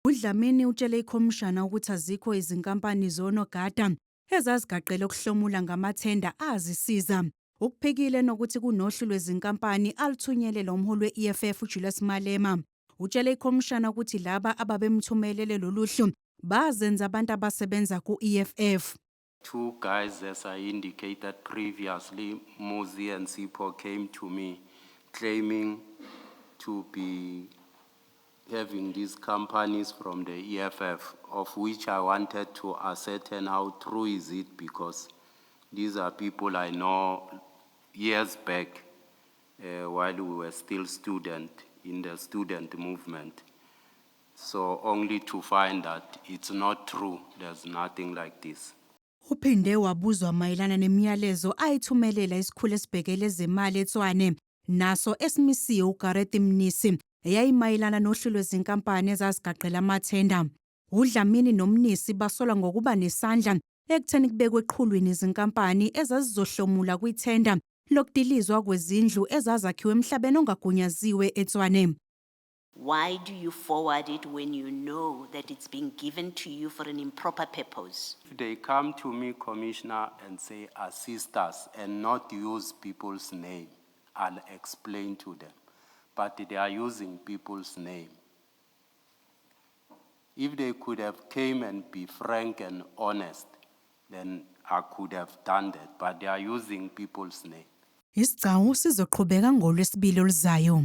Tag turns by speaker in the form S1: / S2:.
S1: uDlamini utshele ikhomishana ukuthi azikho izinkampani zonogada ezazigaqele ukuhlomula ngamathenda azisiza. Ukuphikile nokuthi kunohlu lwezinkampani aluthunyelele umholi we-EFF uJulius Malema. Utshele ikhomishana ukuthi laba ababemthumelele lolu hlu bazenza abantu abasebenza ku-EFF.
S2: Two guys, as I indicated previously, Muzi and Sipho, came to me claiming to be having these companies from the EFF, of which I wanted to ascertain how true is it, because these are people I know years back while we were still in the student movement. So only to find that it's not true, there's nothing like this.
S1: Uphinde wabuzwa mayelana nemiyalezo ayithumelela isikhulu esibhekele ezemali eTshwane naso esimisiwe uGareth Mnisi eyayimayelana nohlu lwezinkampani ezazigaqela amathenda. uDlamini noMnisi basolwa ngokuba nesandla ekutheni kubekwe eqhulwini izinkampani ezazizohlomula kwithenda lokudilizwa kwezindlu ezazakhiwe emhlabeni ongagunyaziwe eTshwane.
S3: Why do you forward it when you know that it's being given to you for an improper purpose?
S2: If they come to me, Commissioner, and say assist us and not use people's name, I'll explain to them. But they are using people's name. If they could have came and be frank and honest, then I could have done that. But they are using people's name.
S1: Isigcawu sizoqhubeka ngoLwesibili oluzayo.